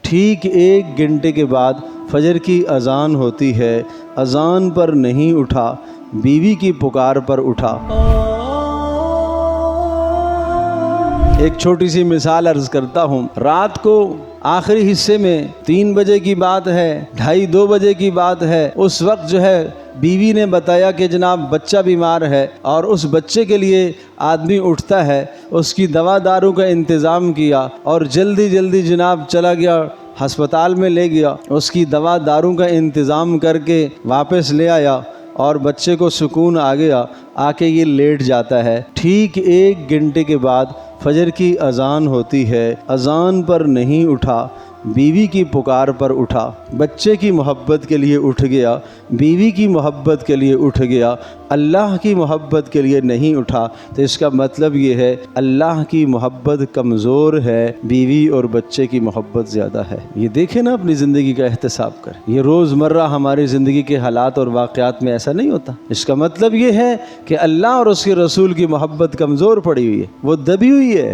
ٹھیک 1 گھنٹے کے بعد فجر کی اذان ہوتی ہے، اذان پر نہیں اٹھا، بیوی کی پکار پر اٹھا۔ ایک چھوٹی سی مثال عرض کرتا ہوں۔ رات کو آخری حصے میں 3 بجے کی بات ہے، 2:30 بجے کی بات ہے، اس وقت جو ہے بیوی نے بتایا کہ جناب بچہ بیمار ہے، اور اس بچے کے لیے آدمی اٹھتا ہے، اس کی دوا دارو کا انتظام کیا اور جلدی جلدی جناب چلا گیا، ہسپتال میں لے گیا، اس کی دوا دارو کا انتظام کر کے واپس لے آیا، اور بچے کو سکون آ گیا، آ کے یہ لیٹ جاتا ہے۔ ٹھیک 1 گھنٹے کے بعد فجر کی اذان ہوتی ہے، اذان پر نہیں اٹھا، بیوی کی پکار پر اٹھا۔ بچے کی محبت کے لیے اٹھ گیا، بیوی کی محبت کے لیے اٹھ گیا، اللہ کی محبت کے لیے نہیں اٹھا۔ تو اس کا مطلب یہ ہے اللہ کی محبت کمزور ہے، بیوی اور بچے کی محبت زیادہ ہے۔ یہ دیکھیں نا، اپنی زندگی کا احتساب کریں۔ یہ روزمرہ ہماری زندگی کے حالات اور واقعات میں ایسا نہیں ہوتا۔ اس کا مطلب یہ ہے کہ اللہ اور اس کے رسول کی محبت کمزور پڑی ہوئی ہے، وہ دبی ہوئی ہے۔